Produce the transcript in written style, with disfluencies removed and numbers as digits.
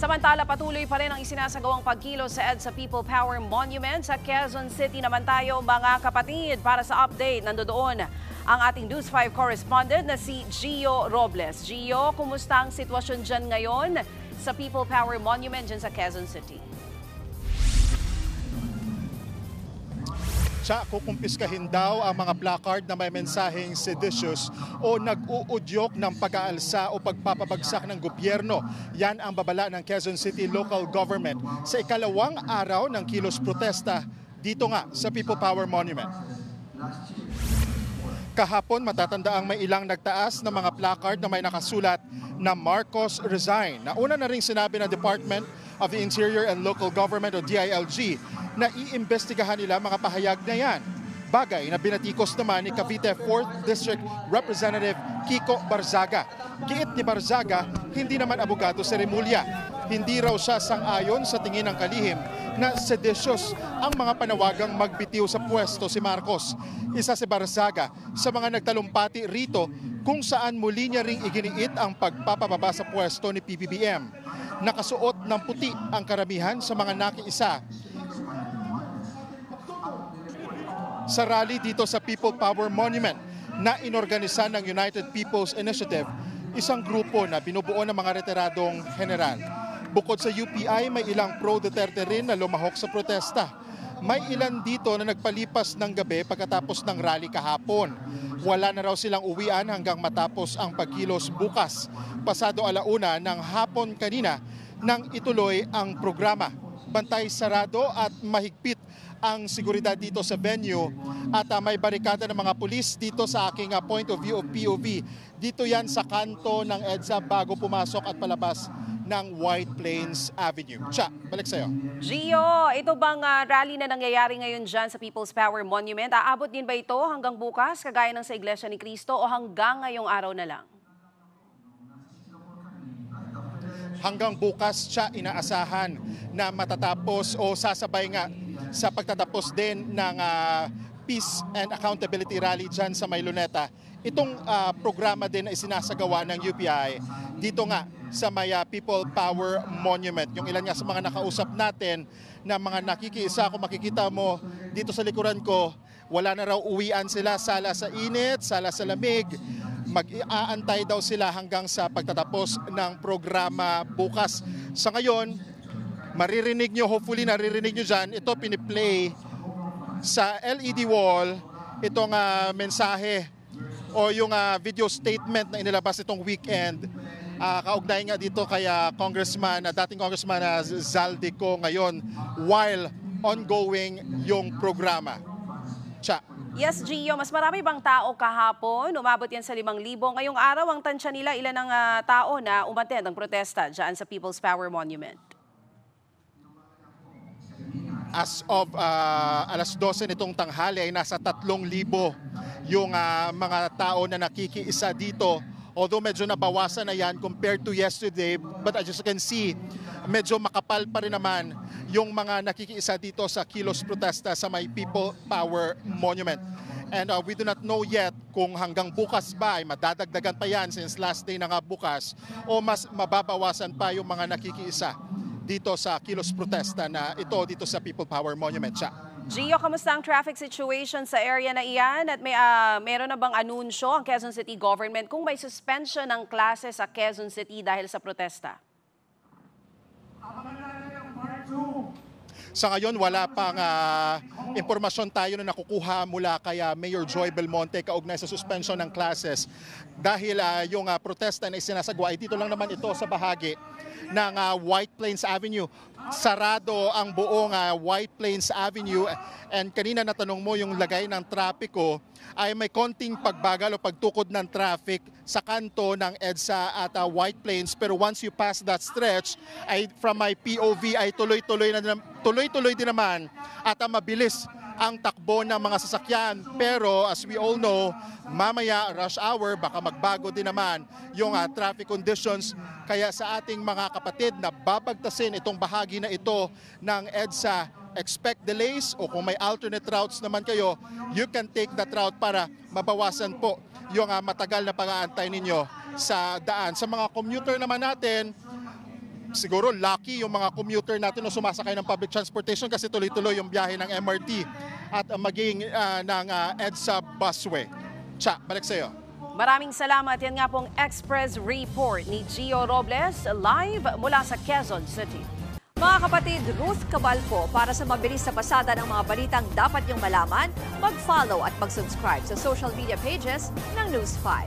Samantala, patuloy pa rin ang isinasagawang pagkilos sa EDSA People Power Monument sa Quezon City naman tayo mga kapatid. Para sa update, nandoon ang ating News 5 correspondent na si Gio Robles. Gio, kumusta ang sitwasyon dyan ngayon sa People Power Monument dyan sa Quezon City? Kukumpiskahin daw ang mga placard na may mensaheng seditious o nag-uudyok ng pag-aalsa o pagpapabagsak ng gobyerno. Yan ang babala ng Quezon City Local Government sa ikalawang araw ng kilos protesta dito nga sa People Power Monument. Kahapon matatandaang may ilang nagtaas ng mga placard na may nakasulat na Marcos resign. Nauna na rin sinabi ng Department of the Interior and Local Government o DILG na iimbestigahan nila mga pahayag na yan. Bagay na binatikos naman ni Cavite 4th District Representative Kiko Barzaga. Giit ni Barzaga, hindi naman abogado si Remulla. Hindi raw siya sang-ayon sa tingin ng kalihim na seditious ang mga panawagang magbitiw sa pwesto si Marcos. Isa si Barzaga sa mga nagtalumpati rito kung saan muli niya ring iginiit ang pagpapababa sa pwesto ni PBBM. Nakasuot ng puti ang karamihan sa mga nakiisa sa rally dito sa People Power Monument na inorganisa ng United People's Initiative, isang grupo na binubuo ng mga retiradong general. Bukod sa UPI, may ilang pro-Duterte rin na lumahok sa protesta. May ilan dito na nagpalipas ng gabi pagkatapos ng rally kahapon. Wala na raw silang uwian hanggang matapos ang pagkilos bukas. Pasado alauna ng hapon kanina nang ituloy ang programa. Bantay sarado at mahigpit ang seguridad dito sa venue at may barikada ng mga pulis dito sa aking point of view of POV. Dito yan sa kanto ng EDSA bago pumasok at palabas ng White Plains Avenue. Balik sa'yo. Gio, ito bang rally na nangyayari ngayon dyan sa People's Power Monument? Aabot din ba ito hanggang bukas kagaya ng sa Iglesia ni Cristo o hanggang ngayong araw na lang? Hanggang bukas siya inaasahan na matatapos o sasabay nga sa pagtatapos din ng Peace and Accountability Rally dyan sa Mayloneta. Itong programa din na isinasagawa ng UPI dito nga sa may People Power Monument. Yung ilan nga sa mga nakausap natin na mga nakikiisa, kung makikita mo dito sa likuran ko, wala na raw uwian sila, sala sa init, sala sa lamig. Mag-aantay daw sila hanggang sa pagtatapos ng programa bukas. Sa ngayon, maririnig nyo, hopefully naririnig nyo dyan, ito piniplay sa LED wall, itong mensahe o yung video statement na inilabas itong weekend. Kaugnay nga dito kay dating Congressman Zaldico ngayon while ongoing yung programa. Yes, Gio, mas marami bang tao kahapon? Umabot yan sa 5,000. Ngayong araw, ang tansya nila, ilan ang tao na umattend ang protesta dyan sa People's Power Monument? As of alas 12 nitong tanghali ay nasa 3,000 yung mga tao na nakikiisa dito. Although medyo nabawasan na yan compared to yesterday, but as you can see, medyo makapal pa rin naman yung mga nakikiisa dito sa kilos protesta sa may People Power Monument. And we do not know yet kung hanggang bukas ba ay madadagdagan pa yan since last day na nga bukas o mas mababawasan pa yung mga nakikiisa dito sa kilos protesta na ito dito sa People Power Monument. Gio, kamusta ang traffic situation sa area na iyan? At meron na bang anunsyo ang Quezon City Government kung may suspension ng klase sa Quezon City dahil sa protesta? Sa ngayon, wala pang impormasyon tayo na nakukuha mula kay Mayor Joy Belmonte kaugnay sa suspension ng classes. Dahil yung protesta na isinasagawa ay dito lang naman ito sa bahagi ng White Plains Avenue. Sarado ang buong White Plains Avenue and kanina natanong mo yung lagay ng trapiko ay may konting pagbagal o pagtukod ng traffic sa kanto ng EDSA at White Plains, pero once you pass that stretch ay from my POV ay tuloy-tuloy din naman at mabilis ang takbo ng mga sasakyan. Pero as we all know, mamaya rush hour baka magbago din naman yung traffic conditions. Kaya sa ating mga kapatid na babagtasin itong bahagi na ito ng EDSA, expect delays o kung may alternate routes naman kayo, you can take that route para mabawasan po yung matagal na pag-aantay ninyo sa daan. Sa mga commuter naman natin, siguro lucky yung mga commuter natin na sumasakay ng public transportation kasi tuloy-tuloy yung biyahe ng MRT at maging ng EDSA busway. Cha, balik sa iyo. Maraming salamat. Yan nga pong Express Report ni Gio Robles live mula sa Quezon City. Mga kapatid, Ruth Cabal po para sa mabilis na pasada ng mga balitang dapat niyong malaman, mag-follow at mag-subscribe sa social media pages ng News 5.